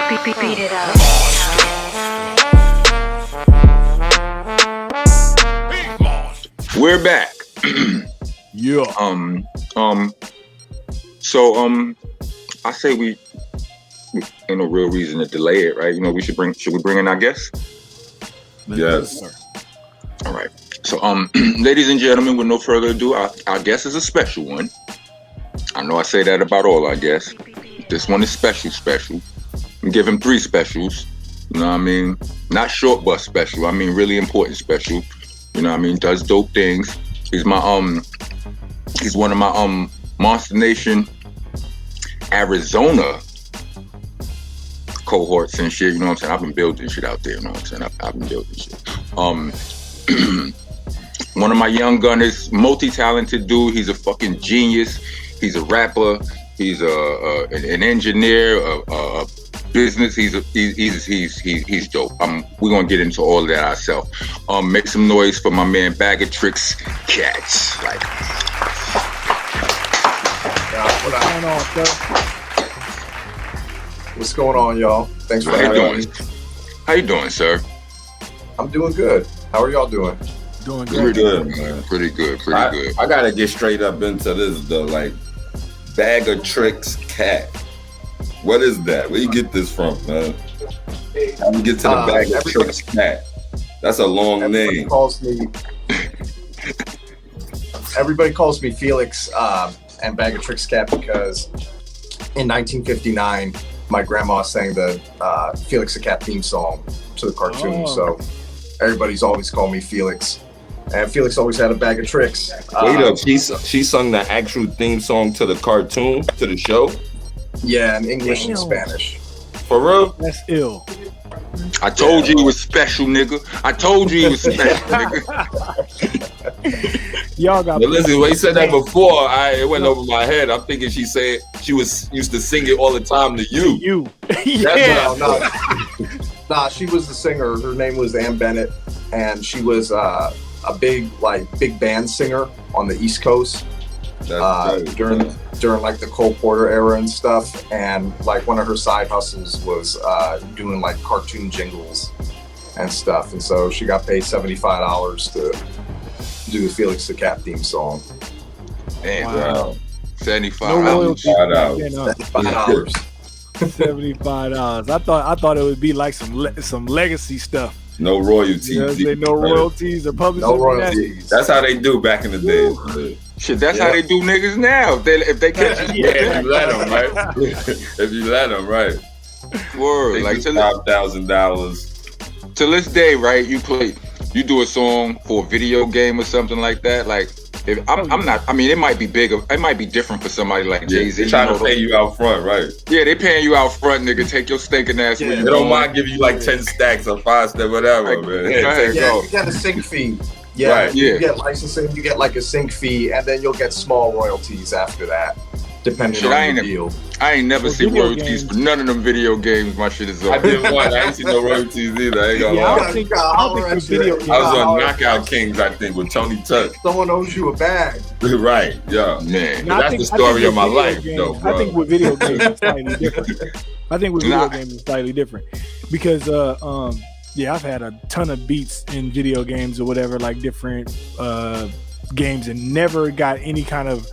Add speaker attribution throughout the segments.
Speaker 1: Beat it up.
Speaker 2: We're back.
Speaker 3: Yeah.
Speaker 2: So I say we ain't no real reason to delay it, right? You know, should we bring in our guest?
Speaker 3: Yes, sir.
Speaker 2: All right. So ladies and gentlemen, with no further ado, our guest is a special one. I know I say that about all our guests. This one is special. I'm giving 3 specials. You know what I mean? Not short bus special. I mean really important special. You know what I mean? Does dope things. He's my he's one of my Monster Nation Arizona cohorts and shit. You know what I'm saying? I've been building shit out there. You know what I'm saying? I've been building shit. One of my young gunners, multi-talented dude. He's a fucking genius. He's a rapper. He's an engineer, a business. He's dope. We're gonna get into all of that ourselves. Make some noise for my man Bag of Tricks Cats. Like,
Speaker 4: what's going on, y'all? Thanks for having me.
Speaker 2: How you doing, sir?
Speaker 4: I'm doing good. How are y'all doing?
Speaker 3: Doing
Speaker 2: Pretty
Speaker 3: good.
Speaker 2: good, man. Pretty good.
Speaker 5: I gotta get straight up into this though. Like, Bag of Tricks Cat. What is that? Where you get this from, man? How you get to the Bag of Tricks Cat? That's a long name.
Speaker 4: Everybody calls me Felix and Bag of Tricks Cat because in 1959, my grandma sang the Felix the Cat theme song to the cartoon. So everybody's always called me Felix. And Felix always had a bag of tricks.
Speaker 5: Wait up, she sung the actual theme song to the cartoon, to the show?
Speaker 4: Yeah, in English and Spanish.
Speaker 5: For real?
Speaker 3: That's ill.
Speaker 2: I told you he was special, nigga. I told you he was special, nigga.
Speaker 3: Y'all got.
Speaker 5: But listen, when he said that before, it went over my head. I'm thinking she said she used to sing it all the time to you.
Speaker 3: You.
Speaker 4: Yeah. Nah, she was the singer. Her name was Ann Bennett, and she was a big band singer on the East Coast during like the Cole Porter era and stuff. And like one of her side hustles was doing like cartoon jingles and stuff. And so she got paid $75 to do the Felix the Cat theme song.
Speaker 2: Man,
Speaker 5: Wow.
Speaker 2: $75.
Speaker 3: No royalty.
Speaker 4: $75.
Speaker 3: $75. I thought it would be like some legacy stuff.
Speaker 5: No royalties.
Speaker 3: You know what I'm saying? No royalties or publishing.
Speaker 4: No royalties.
Speaker 5: That's how they do back in the day.
Speaker 2: Shit, that's how they do niggas now. If they catch you,
Speaker 5: If you let them, right? If you let them, right?
Speaker 2: Word.
Speaker 5: They
Speaker 2: Like
Speaker 5: do $5,000.
Speaker 2: to this day, right? You do a song for a video game or something like that. Like, if I'm not. I mean, it might be bigger. It might be different for somebody like Jay-Z.
Speaker 5: They're trying to pay you out front, right?
Speaker 2: Yeah, they paying you out front, nigga. Take your stinking ass.
Speaker 4: Yeah,
Speaker 2: where you
Speaker 5: They don't
Speaker 2: going.
Speaker 5: mind giving you like 10 stacks or 5 stacks, whatever, man.
Speaker 2: Go ahead,
Speaker 4: Yeah,
Speaker 2: go.
Speaker 4: you get a sync fee. Yeah,
Speaker 5: Right,
Speaker 4: you
Speaker 2: yeah.
Speaker 4: get licensing, you get like a sync fee, and then you'll get small royalties after that, depending
Speaker 2: Shit, I
Speaker 4: on the
Speaker 2: ain't
Speaker 4: deal.
Speaker 2: I ain't never
Speaker 3: Well,
Speaker 2: seen
Speaker 3: video
Speaker 2: royalties
Speaker 3: games.
Speaker 2: for none of them video games. My shit is
Speaker 5: I
Speaker 2: on.
Speaker 5: didn't want. I ain't seen no royalties either. I ain't gonna
Speaker 3: Yeah, I
Speaker 5: lie.
Speaker 3: don't think the video games.
Speaker 5: I was on Knockout Kings, I think, with Tony Tuck.
Speaker 4: Someone owes you a bag.
Speaker 5: Right, yeah.
Speaker 2: Man.
Speaker 3: No, I
Speaker 5: That's
Speaker 3: think-
Speaker 5: the story
Speaker 3: I
Speaker 5: of
Speaker 3: think
Speaker 5: my
Speaker 3: with
Speaker 5: life,
Speaker 3: video
Speaker 5: though,
Speaker 3: games-
Speaker 5: bro.
Speaker 3: I think with video games it's slightly different. I think with video
Speaker 2: Nah.
Speaker 3: games it's slightly different because I've had a ton of beats in video games or whatever, like different games, and never got any kind of.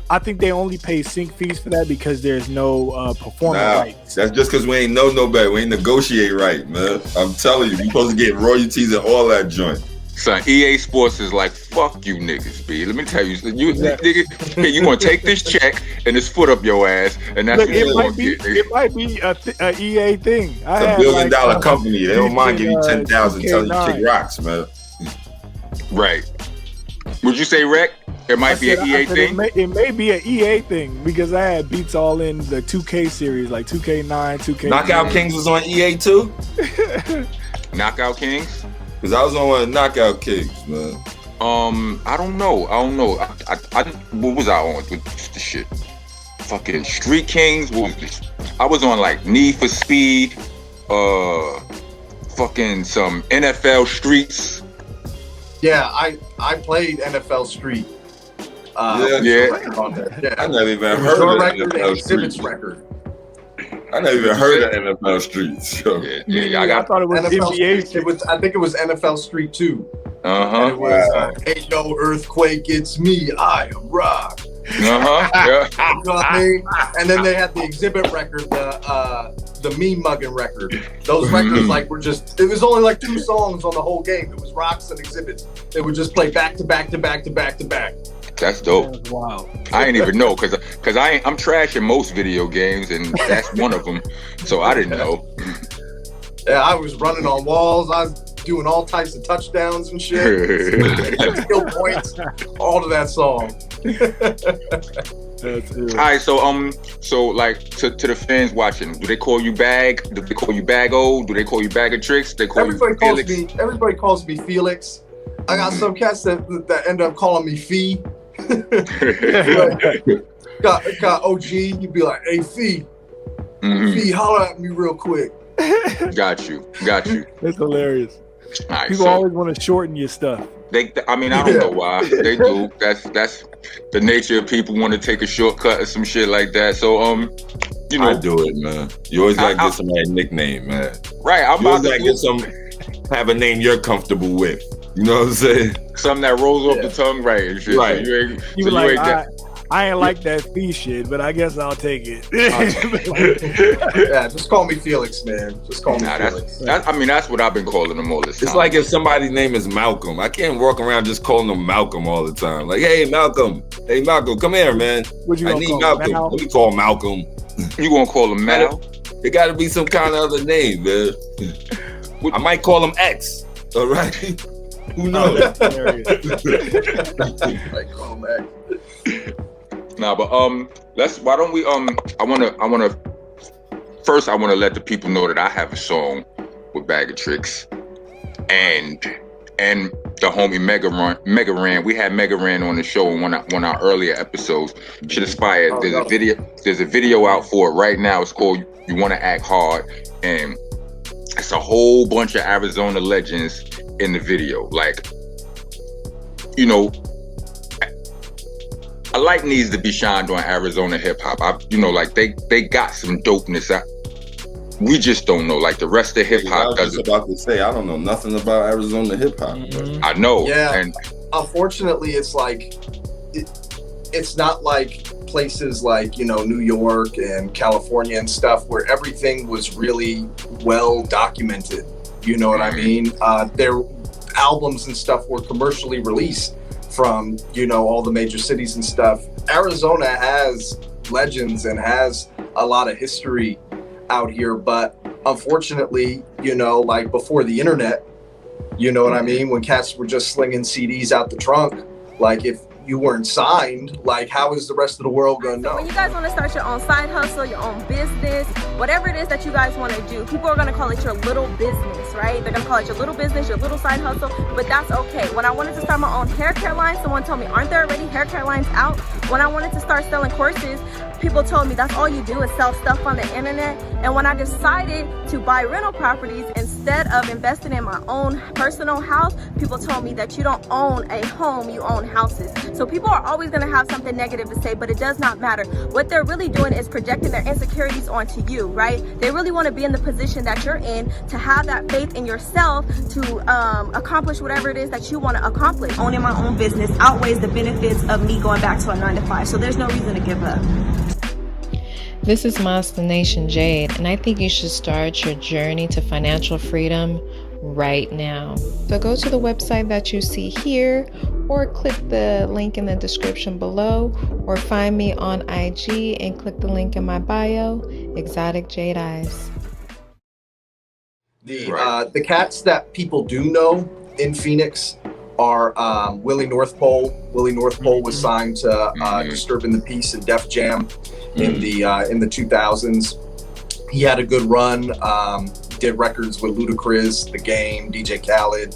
Speaker 3: I think they only pay sync fees for that because there's no performance
Speaker 5: Nah,
Speaker 3: rights.
Speaker 5: that's just because we ain't know no better. We ain't negotiate right, man. I'm telling you, we supposed to get royalties and all that joint.
Speaker 2: Son, EA Sports is like, fuck you niggas, B. Let me tell you, nigga, hey, you gonna take this check and this foot up your ass, and that's
Speaker 3: Look,
Speaker 2: what you
Speaker 3: it
Speaker 2: gonna
Speaker 3: might be
Speaker 2: get, nigga.
Speaker 3: it might be a EA thing.
Speaker 5: It's a $1 billion company. They don't mind giving you 10,000 telling you
Speaker 3: $10,000
Speaker 5: kick rocks, man.
Speaker 2: Right. Would you say, Rek? It might be an EA thing?
Speaker 3: It may be an EA thing because I had beats all in the 2K series, like 2K9, 2K.
Speaker 5: Knockout Kings was on EA too?
Speaker 2: Knockout Kings?
Speaker 5: Because I was on one of Knockout Kings, man.
Speaker 2: I don't know. I what was I on with the shit? Fucking Street Kings? What was this? I was on like Need for Speed, fucking some NFL Streets.
Speaker 4: Yeah, I played NFL Street.
Speaker 2: Yeah.
Speaker 4: On there. Yeah.
Speaker 5: I never even
Speaker 4: It was
Speaker 5: heard
Speaker 4: your
Speaker 5: of
Speaker 4: record and
Speaker 5: NFL
Speaker 4: Exhibit's
Speaker 5: Street.
Speaker 4: record.
Speaker 5: I I never even heard of NFL Street. So.
Speaker 2: Yeah,
Speaker 3: I thought it was
Speaker 4: NFL
Speaker 3: NBA.
Speaker 4: Street. I think it was NFL Street 2.
Speaker 2: Uh-huh.
Speaker 4: It was, ain't no earthquake, it's me, I am Rock.
Speaker 2: Uh-huh. Yeah.
Speaker 4: You know what I mean? And then they had the exhibit record, the mean mugging record. Those records were just, it was only like 2 songs on the whole game. It was Rocks and Exhibits. They would just play back to back to back to back to back.
Speaker 2: That's dope.
Speaker 3: Wow.
Speaker 2: I ain't even know because I'm trashing most video games and that's one of them. So I didn't know.
Speaker 4: Yeah, I was running on walls. I was doing all types of touchdowns and shit. Skill points. All to that song.
Speaker 3: That's it.
Speaker 2: All right, so like to the fans watching, do they call you Bag? Do they call you Bag-O? Do they call you Bag of Tricks? They call you Felix?
Speaker 4: Everybody calls me Felix. I got some cats that end up calling me Fee. got OG, you'd be like, hey Fee, Fee, holler at me real quick.
Speaker 2: Got you.
Speaker 3: That's hilarious.
Speaker 2: All right,
Speaker 3: People always want to shorten your stuff.
Speaker 2: I don't know why they do. That's the nature of people want to take a shortcut or some shit like that. So you know,
Speaker 5: I do it, man. You always gotta get somebody a nickname, man.
Speaker 2: Right,
Speaker 5: you always gotta get have a name you're comfortable with. You know what I'm saying?
Speaker 2: Something that rolls off the tongue, right? And shit.
Speaker 5: Right.
Speaker 2: So
Speaker 3: I ain't like that Fee shit, but I guess I'll take it.
Speaker 4: Yeah, just call me Felix, man. Just call me Felix.
Speaker 2: That's what I've been calling him all this time.
Speaker 5: It's like if somebody's name is Malcolm. I can't walk around just calling him Malcolm all the time. Like, hey, Malcolm. Hey, Malcolm, come here, man.
Speaker 3: What you
Speaker 5: I
Speaker 3: gonna
Speaker 5: need
Speaker 3: call
Speaker 5: Malcolm.
Speaker 3: Mal?
Speaker 5: Let me call Malcolm.
Speaker 2: You gonna call him Mal?
Speaker 5: It got to be some kind of other name, man. I might call him X. All right. Who knows?
Speaker 4: Like, call him X.
Speaker 2: Nah, but why don't we I wanna first let the people know that I have a song with Bag of Tricks and the homie Mega Ran. We had Mega Ran on the show in one of our earlier episodes. Should aspire. There's a video out for it right now. It's called You Wanna Act Hard, and it's a whole bunch of Arizona legends in the video. Like, you know, a light needs to be shined on Arizona hip hop. Like they got some dopeness. We just don't know. Like the rest of hip hop.
Speaker 5: I was just about to say, I don't know nothing about Arizona hip hop.
Speaker 2: I know.
Speaker 4: Yeah.
Speaker 2: And
Speaker 4: unfortunately, it's like it's not like places like, New York and California and stuff where everything was really well documented. You know what I mean? Their albums and stuff were commercially released from, all the major cities and stuff. Arizona has legends and has a lot of history out here, but unfortunately, like before the internet, you know what I mean? When cats were just slinging CDs out the trunk, like if you weren't signed, like how is the rest of the world gonna know?
Speaker 1: When you guys want to start your own side hustle, your own business, whatever it is that you guys want to do, people are gonna call it your little business, right? They're gonna call it your little business, your little side hustle, but that's okay. When I wanted to start my own hair care line, someone told me, aren't there already hair care lines out? When I wanted to start selling courses, people told me that's all you do is sell stuff on the internet. And when I decided to buy rental properties instead of investing in my own personal house, people told me that you don't own a home, you own houses. So people are always going to have something negative to say, but it does not matter. What they're really doing is projecting their insecurities onto you, right? They really want to be in the position that you're in, to have that faith in yourself to accomplish whatever it is that you want to accomplish. Owning my own business outweighs the benefits of me going back to a 9-to-5. So there's no reason to give up.
Speaker 6: This is Monsta Nation Jade, and I think you should start your journey to financial freedom right now. So go to the website that you see here, or click the link in the description below, or find me on IG and click the link in my bio, Exotic Jade Eyes.
Speaker 4: The cats that people do know in Phoenix are Willie North Pole. Willie North Pole was signed to Disturbing the Peace and Def Jam in the 2000s. He had a good run. Did records with Ludacris, The Game, DJ Khaled.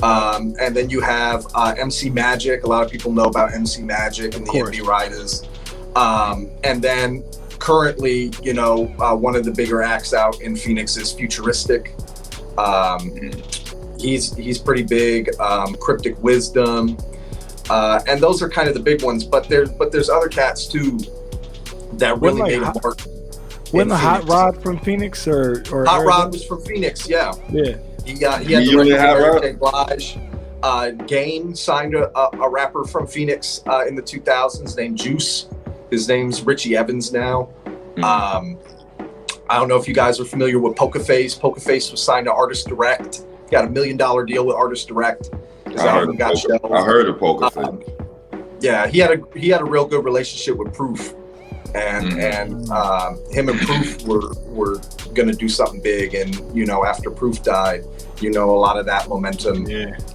Speaker 4: And then you have MC Magic. A lot of people know about MC Magic and the Envy Riders. And then currently, one of the bigger acts out in Phoenix is Futuristic. He's pretty big. Cryptic Wisdom. And those are kind of the big ones. But there's other cats too that really made a mark.
Speaker 3: Wasn't a Hot Rod from Phoenix or
Speaker 4: Hot Rod was from Phoenix, yeah.
Speaker 3: Yeah.
Speaker 4: He had the J. Blige. Game signed a rapper from Phoenix in the 2000s named Juice. His name's Richie Evans now. I don't know if you guys are familiar with Poker Face. Poker Face was signed to Artist Direct. He got $1 million deal with Artist Direct.
Speaker 5: I heard of Poker Face.
Speaker 4: Yeah, he had a real good relationship with Proof, and him and Proof were gonna do something big. And after Proof died, a lot of that momentum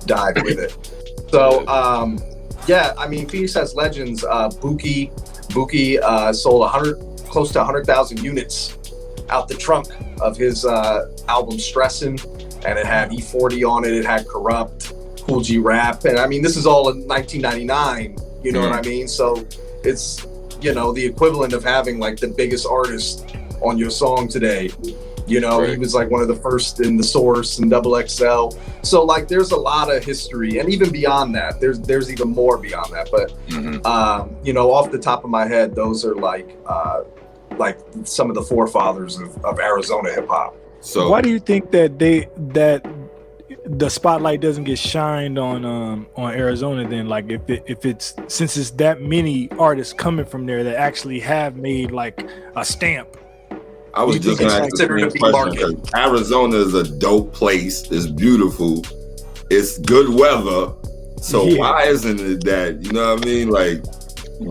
Speaker 4: died with it. So Phoenix has legends. Buki sold close to 100,000 units out the trunk of his album Stressin', and it had E40 on it. It had Corrupt, Cool G Rap, and this is all in 1999. You know what I mean? So it's the equivalent of having like the biggest artist on your song today. He was like one of the first in The Source and XXL. So like there's a lot of history, and even beyond that, there's even more beyond that. But off the top of my head, those are like some of the forefathers of Arizona hip hop.
Speaker 3: So why do you think that the spotlight doesn't get shined on Arizona then? Like if it's since it's that many artists coming from there that actually have made like a stamp.
Speaker 5: I was just going to ask the same question, because Arizona is a dope place. It's beautiful. It's good weather. So why isn't it that, you know what I mean? Like,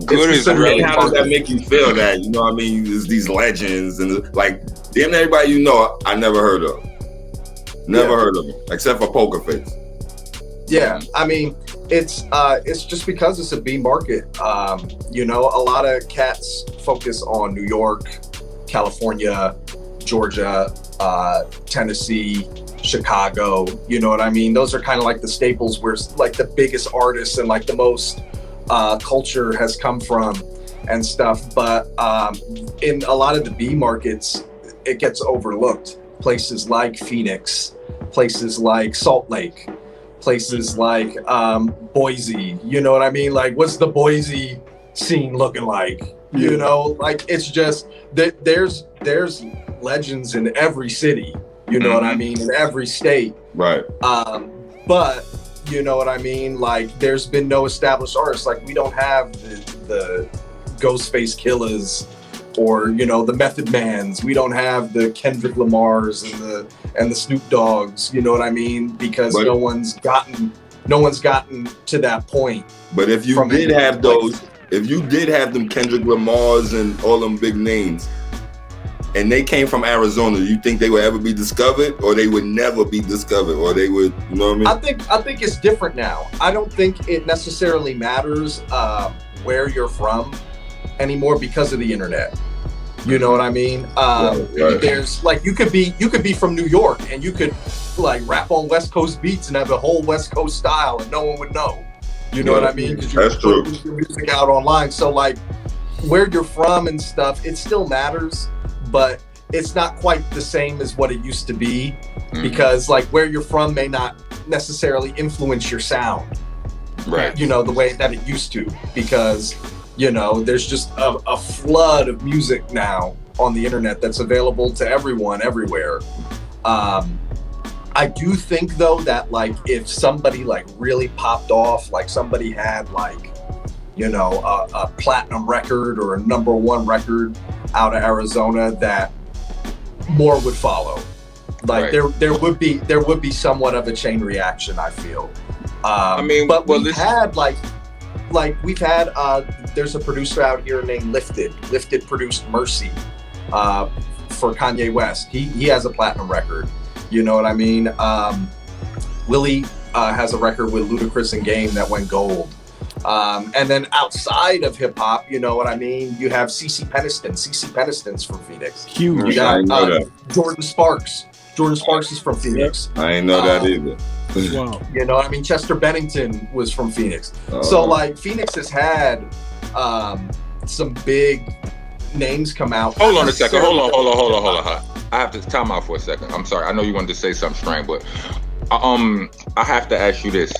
Speaker 5: good is really, how does that make you feel that, you know what I mean? There's these legends and like, damn everybody I never heard of. Never heard of them, except for Poker Face.
Speaker 4: Yeah, it's just because it's a B market. A lot of cats focus on New York, California, Georgia, Tennessee, Chicago. You know what I mean? Those are kind of like the staples where like the biggest artists and like the most culture has come from and stuff. But in a lot of the B markets, it gets overlooked. Places like Phoenix, places like Salt Lake, places like Boise. You know what I mean? Like, what's the Boise scene looking like? Like it's just that there's legends in every city. You know what I mean? In every state.
Speaker 5: Right.
Speaker 4: But you know what I mean? Like, there's been no established artists. Like, we don't have the Ghostface Killahs or the Method Mans. We don't have the Kendrick Lamars and the Snoop Dogs. You know what I mean? Because no one's gotten to that point.
Speaker 5: But if you did have those. If you did have them Kendrick Lamars and all them big names, and they came from Arizona, do you think they would ever be discovered, or they would never be discovered, or they would, you know what I mean?
Speaker 4: I think it's different now. I don't think it necessarily matters where you're from anymore because of the internet. You know what I mean? There's like you could be from New York and you could like rap on West Coast beats and have a whole West Coast style and no one would know. You know what I mean? Because
Speaker 5: that's true.
Speaker 4: Put your music out online. So like where you're from and stuff, it still matters, but it's not quite the same as what it used to be because like where you're from may not necessarily influence your sound.
Speaker 2: Right.
Speaker 4: The way that it used to, because there's just a flood of music now on the internet that's available to everyone everywhere. I do think though that like if somebody like really popped off, like somebody had like a platinum record or a #1 record out of Arizona, that more would follow. Like there would be somewhat of a chain reaction, I feel. But we've had there's a producer out here named Lifted. Lifted produced Mercy for Kanye West. He has a platinum record. You know what I mean? Willie has a record with Ludacris and Game that went gold. And then outside of hip hop, you know what I mean? You have CeCe Peniston. CeCe Peniston's from Phoenix.
Speaker 3: Huge.
Speaker 4: You got Jordan Sparks. Jordan Sparks is from Phoenix.
Speaker 5: I ain't know that either.
Speaker 3: Wow.
Speaker 4: You know what I mean? Chester Bennington was from Phoenix. So like Phoenix has had some big names come out.
Speaker 2: Hold on a second. Hold on. I have to time out for a second. I'm sorry. I know you wanted to say something strange, but I have to ask you this.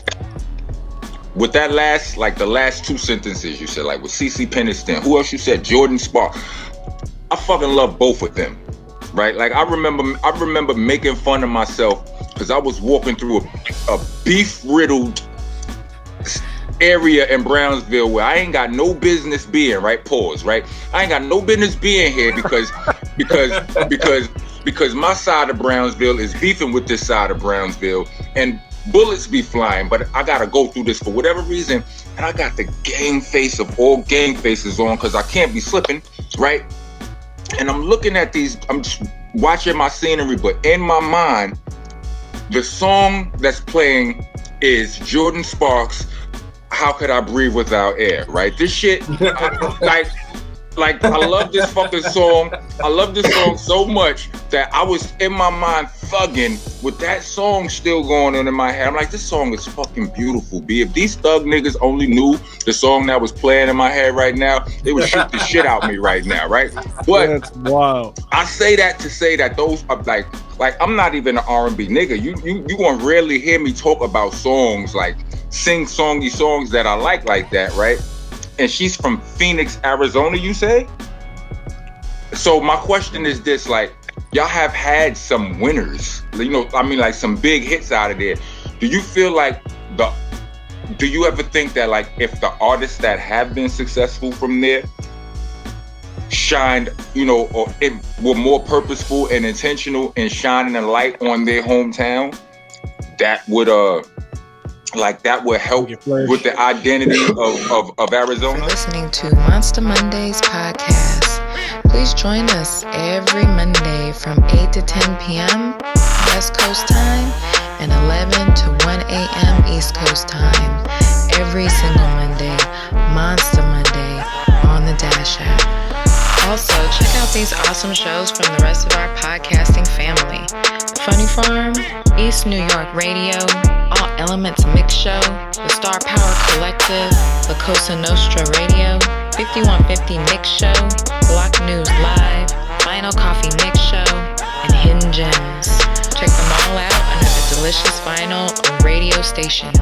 Speaker 2: With that the last two sentences you said, like with CeCe Peniston, who else you said? Jordan Sparks. I fucking love both of them, right? Like I remember making fun of myself because I was walking through a beef-riddled area in Brownsville where I ain't got no business being, right? Pause, right? I ain't got no business being here because my side of Brownsville is beefing with this side of Brownsville, and bullets be flying, but I gotta go through this for whatever reason, and I got the game face of all game faces on because I can't be slipping, right? And I'm looking at these, I'm just watching my scenery, but in my mind, the song that's playing is Jordan Sparks' How Could I Breathe Without Air, right? This shit, like I love this fucking song. I love this song so much that I was in my mind thugging with that song still going on in my head. I'm like, this song is fucking beautiful, B. If these thug niggas only knew the song that was playing in my head right now, they would shoot the shit out me right now, right? But
Speaker 3: that's wild.
Speaker 2: I say that to say that those are like I'm not even an R&B nigga. You gonna rarely hear me talk about songs, like sing songy songs that I like that, right? And she's from Phoenix, Arizona, you say? So my question is this, like, y'all have had some winners, you know, I mean, like some big hits out of there. Do you feel like do you ever think that, like, if the artists that have been successful from there shined, you know, or it were more purposeful and intentional in shining a light on their hometown, that would that would help with the identity of Arizona?
Speaker 6: For listening to Monsta Mondayz Podcast. Please join us every Monday from 8 to 10 p.m. West Coast time and 11 to 1 a.m. East Coast time. Every single Monday, Monsta Monday on the Dash app. Also, check out these awesome shows from the rest of our podcasting family. Funny Farm, East New York Radio, All Elements Mix Show, The Star Power Collective, La Cosa Nostra Radio, 5150 Mix Show, Block News Live, Vinyl Coffee Mix Show, and Hidden Gems. Check them all out under the Delicious Vinyl radio station.